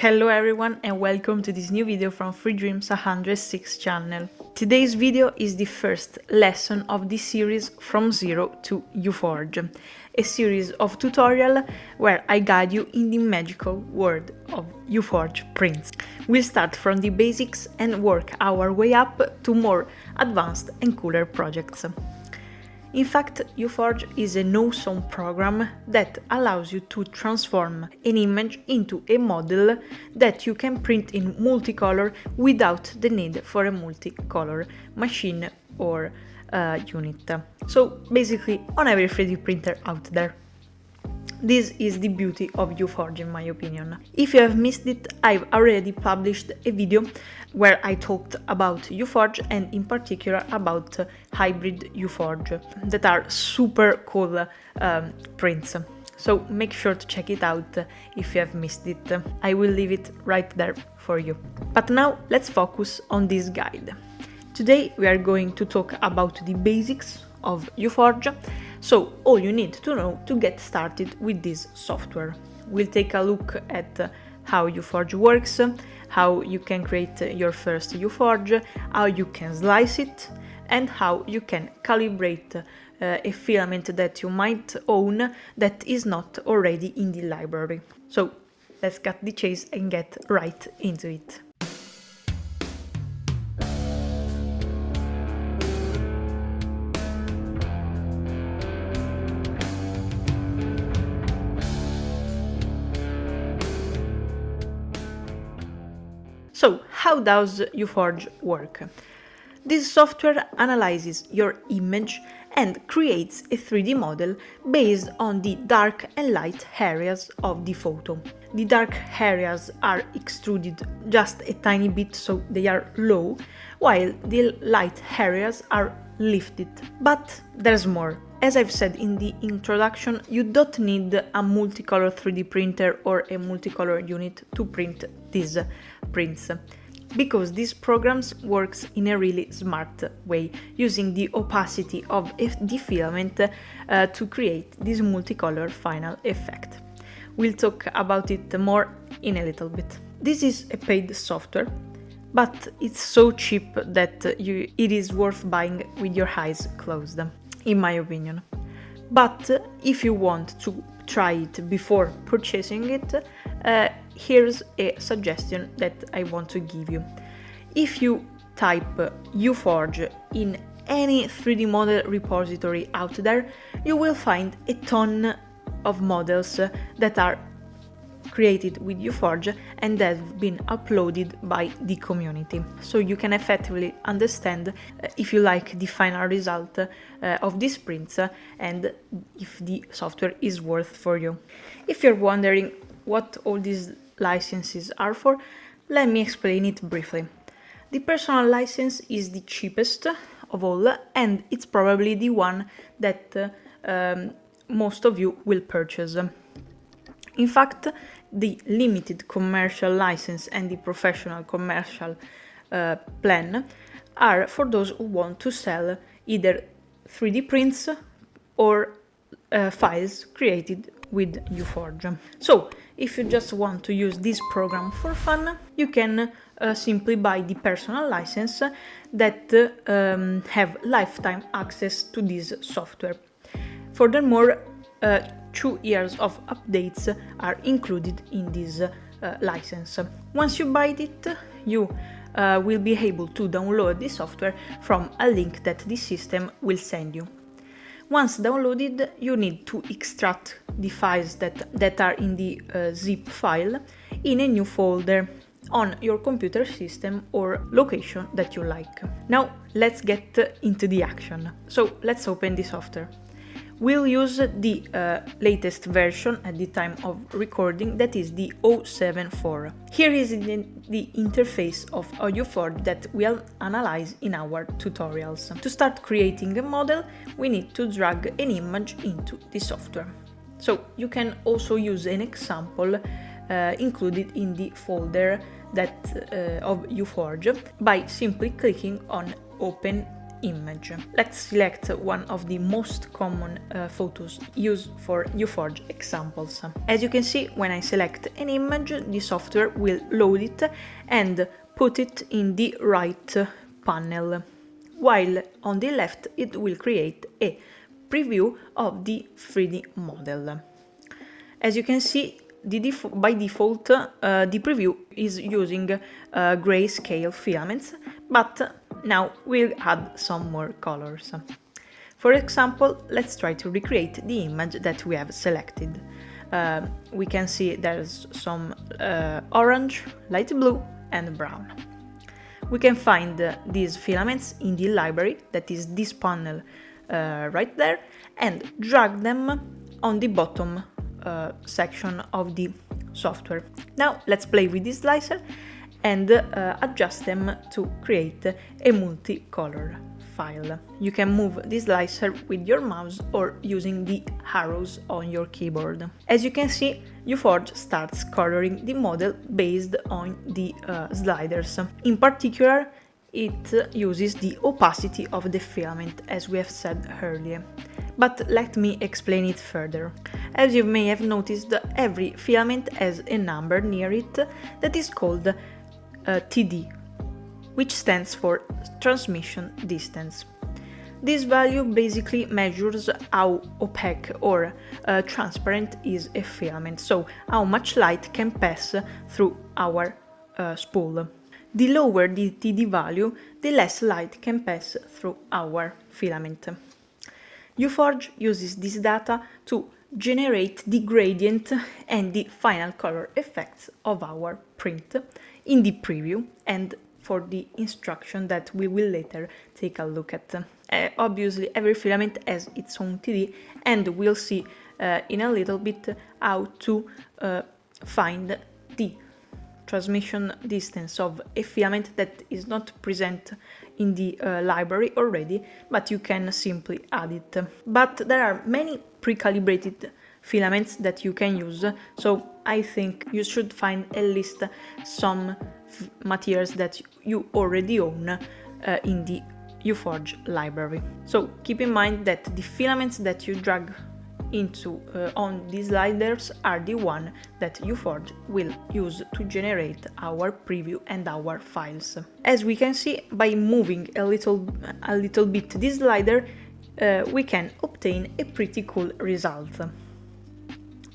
Hello everyone and welcome to this new video from Free Dreams 106 channel. Today's video is the first lesson of this series From Zero to HueForge, a series of tutorials where I guide you in the magical world of HueForge prints. We'll start from the basics and work our way up to more advanced and cooler projects. In fact, HueForge is an awesome program that allows you to transform an image into a model that you can print in multicolor without the need for a multicolor machine or unit. So basically on every 3D printer out there. This is the beauty of HueForge in my opinion. If you have missed it, I've already published a video where I talked about HueForge and in particular about hybrid HueForge that are super cool prints. So make sure to check it out if you have missed it. I will leave it right there for you. But now let's focus on this guide. Today we are going to talk about the basics of HueForge, so all you need to know to get started with this software. We'll take a look at how HueForge works, how you can create your first HueForge, how you can slice it, and how you can calibrate a filament that you might own that is not already in the library. So let's cut the chase and get right into it. So, how does HueForge work? This software analyzes your image and creates a 3D model based on the dark and light areas of the photo. The dark areas are extruded just a tiny bit, so they are low, while the light areas are lifted. But there's more. As I've said in the introduction, you don't need a multicolor 3D printer or a multicolor unit to print these prints, because these programs works in a really smart way, using the opacity of the filament to create this multicolor final effect. We'll talk about it more in a little bit. This is a paid software, but it's so cheap that it is worth buying with your eyes closed, in my opinion. But if you want to try it before purchasing it, here's a suggestion that I want to give you. If you type HueForge in any 3D model repository out there, you will find a ton of models that are created with HueForge and that have been uploaded by the community. So you can effectively understand if you like the final result of these prints and if the software is worth for you. If you're wondering what all these licenses are for, let me explain it briefly. The personal license is the cheapest of all, and it's probably the one that most of you will purchase. In fact, the limited commercial license and the professional commercial plan are for those who want to sell either 3D prints or files created with HueForge. So, if you just want to use this program for fun, you can simply buy the personal license that have lifetime access to this software. Furthermore, 2 years of updates are included in this license. Once you buy it, you will be able to download the software from a link that the system will send you. Once downloaded, you need to extract the files that are in the zip file in a new folder on your computer system or location that you like. Now let's get into the action. So let's open the software. We'll use the latest version at the time of recording, that is the 074. Here is the interface of HueForge that we'll analyze in our tutorials. To start creating a model, we need to drag an image into the software. So you can also use an example included in the folder of HueForge by simply clicking on Open image. Let's select one of the most common photos used for HueForge examples. As you can see, when I select an image, the software will load it and put it in the right panel, while on the left it will create a preview of the 3D model. As you can see, by default, the preview is using grayscale filaments, but now we'll add some more colors. For example, let's try to recreate the image that we have selected. We can see there's some orange, light blue and brown. We can find these filaments in the library, that is this panel right there, and drag them on the bottom section of the software. Now let's play with this slicer and adjust them to create a multicolor file. You can move this slicer with your mouse or using the arrows on your keyboard. As you can see, HueForge starts coloring the model based on the sliders. In particular, it uses the opacity of the filament, as we have said earlier. But let me explain it further. As you may have noticed, every filament has a number near it that is called TD, which stands for transmission distance. This value basically measures how opaque or transparent is a filament, so how much light can pass through our spool. The lower the TD value, the less light can pass through our filament. HueForge uses this data to generate the gradient and the final color effects of our print in the preview and for the instruction that we will later take a look at. Obviously, every filament has its own TD, and we'll see in a little bit how to find the transmission distance of a filament that is not present in the library already, but you can simply add it. But there are many pre-calibrated filaments that you can use, so I think you should find at least some materials that you already own in the HueForge library. So keep in mind that the filaments that you drag into on these sliders are the one that HueForge will use to generate our preview and our files. As we can see, by moving a little bit this slider, we can obtain a pretty cool result.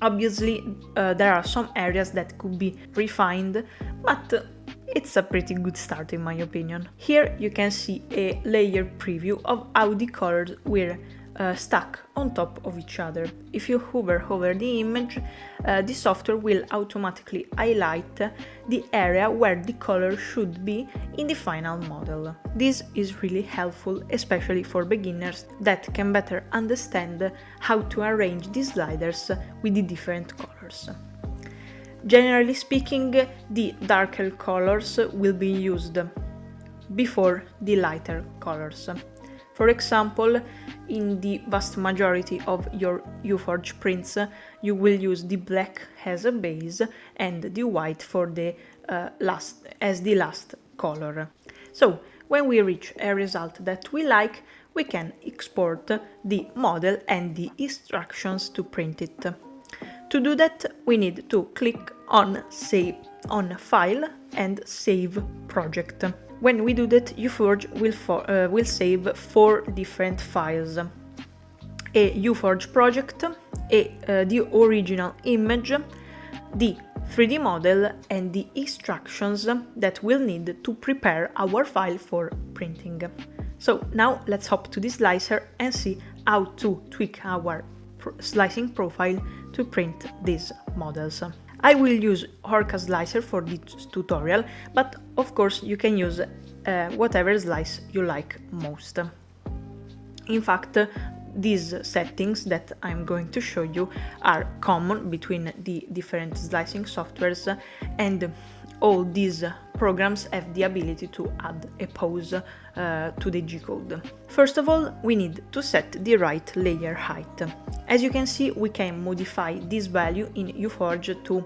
Obviously, there are some areas that could be refined, but it's a pretty good start in my opinion. Here you can see a layer preview of how the colors were stack on top of each other. If you hover over the image, the software will automatically highlight the area where the color should be in the final model. This is really helpful, especially for beginners that can better understand how to arrange the sliders with the different colors. Generally speaking, the darker colors will be used before the lighter colors. For example, in the vast majority of your HueForge prints, you will use the black as a base and the white for the last color. So, when we reach a result that we like, we can export the model and the instructions to print it. To do that, we need to click on Save on File and Save Project. When we do that, HueForge will save 4 different files: a HueForge project, the original image, the 3D model, and the instructions that we'll need to prepare our file for printing. So now let's hop to the slicer and see how to tweak our slicing profile to print these models. I will use Orca slicer for this tutorial, but of course you can use whatever slice you like most. In fact, these settings that I'm going to show you are common between the different slicing softwares, and all these programs have the ability to add a pause to the G-code. First of all, we need to set the right layer height. As you can see, we can modify this value in HueForge to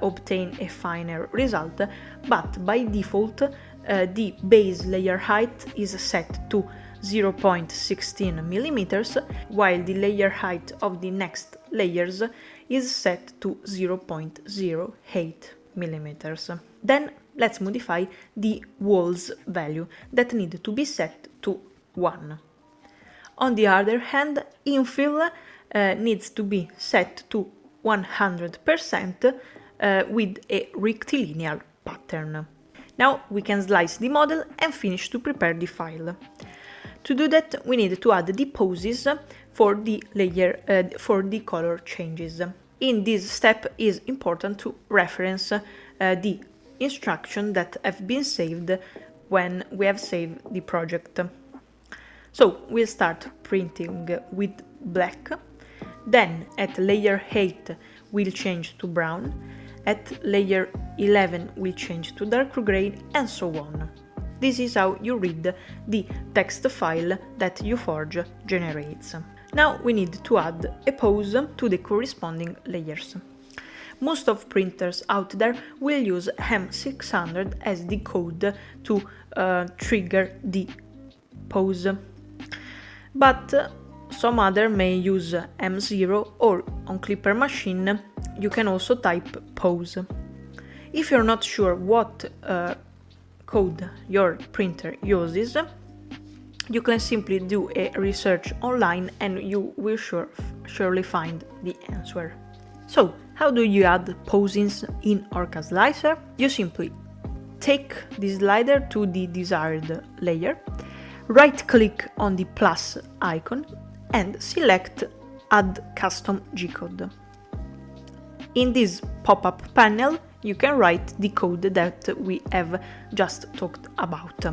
obtain a finer result, but by default the base layer height is set to 0.16 millimeters, while the layer height of the next layers is set to 0.08 millimeters. Then let's modify the walls value that need to be set to 1. On the other hand, infill needs to be set to 100% with a rectilinear pattern. Now we can slice the model and finish to prepare the file. To do that, we need to add the poses for the layer for the color changes. In this step, it is important to reference the instructions that have been saved when we have saved the project. So we'll start printing with black, then at layer 8 we'll change to brown, at layer 11 we'll change to darker gray, and so on. This is how you read the text file that HueForge generates. Now we need to add a pose to the corresponding layers. Most of printers out there will use M600 as the code to trigger the pose, but some other may use M0, or on Clipper machine you can also type pose. If you're not sure what code your printer uses, you can simply do a research online and you will surely find the answer. So, how do you add posings in Orca Slicer? You simply take the slider to the desired layer, right-click on the plus icon and select Add Custom G-Code. In this pop-up panel, you can write the code that we have just talked about.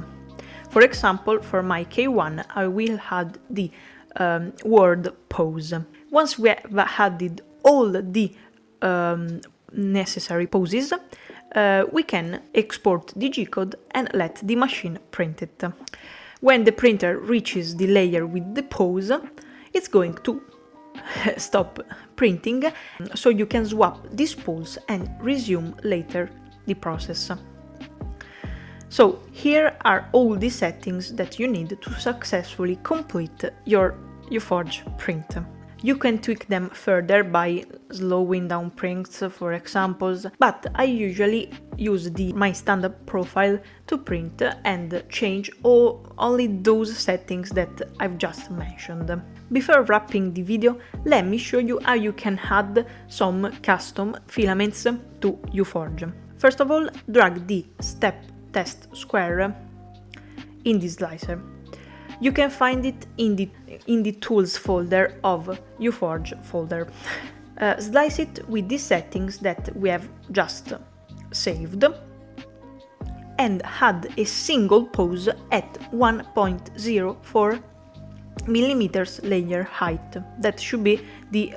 For example, for my K1, I will add the word pose. Once we have added all the necessary poses, we can export the G-code and let the machine print it. When the printer reaches the layer with the pose, it's going to stop printing, so you can swap this pose and resume later the process. So here are all the settings that you need to successfully complete your HueForge print. You can tweak them further by slowing down prints, for examples, but I usually use my standard profile to print and change only those settings that I've just mentioned. Before wrapping the video, let me show you how you can add some custom filaments to HueForge. First of all, drag the step test square in the slicer. You can find it in the tools folder of HueForge folder. Slice it with the settings that we have just saved and add a single pose at 1.04 millimeters layer height. That should be the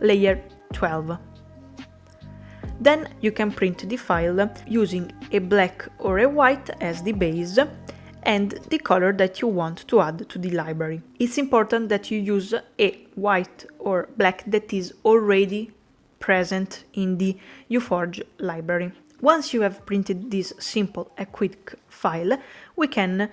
layer 12. Then you can print the file using a black or a white as the base and the color that you want to add to the library. It's important that you use a white or black that is already present in the HueForge library. Once you have printed this simple and quick file, we can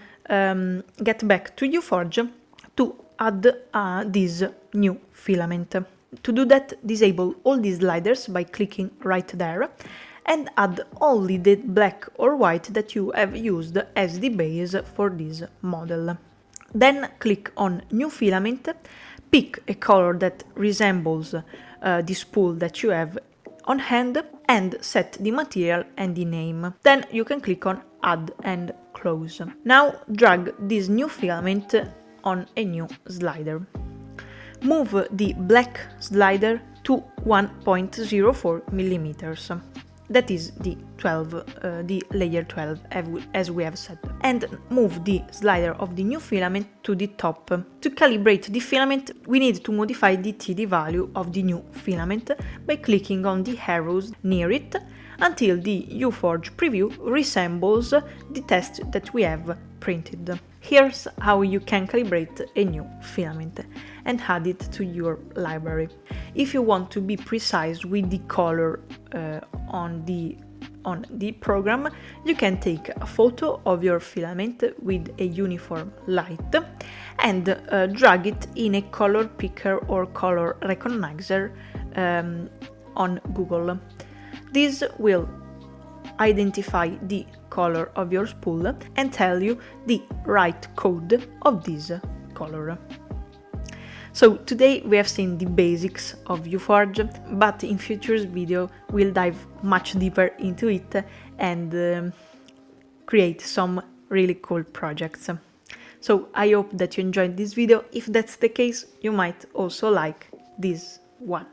get back to HueForge to add this new filament. To do that, disable all these sliders by clicking right there and add only the black or white that you have used as the base for this model. Then click on New Filament, pick a color that resembles the spool that you have on hand and set the material and the name. Then you can click on Add and Close. Now drag this new filament on a new slider. Move the black slider to 1.04 millimeters. That is the layer 12 as we have said. And move the slider of the new filament to the top. To calibrate the filament, we need to modify the TD value of the new filament by clicking on the arrows near it until the HueForge preview resembles the test that we have printed. Here's how you can calibrate a new filament and add it to your library. If you want to be precise with the color on the on the program, you can take a photo of your filament with a uniform light and drag it in a color picker or color recognizer on Google. This will identify the color of your spool and tell you the right code of this color. So today we have seen the basics of HueForge, but in future video we'll dive much deeper into it and create some really cool projects. So I hope that you enjoyed this video. If that's the case, you might also like this one.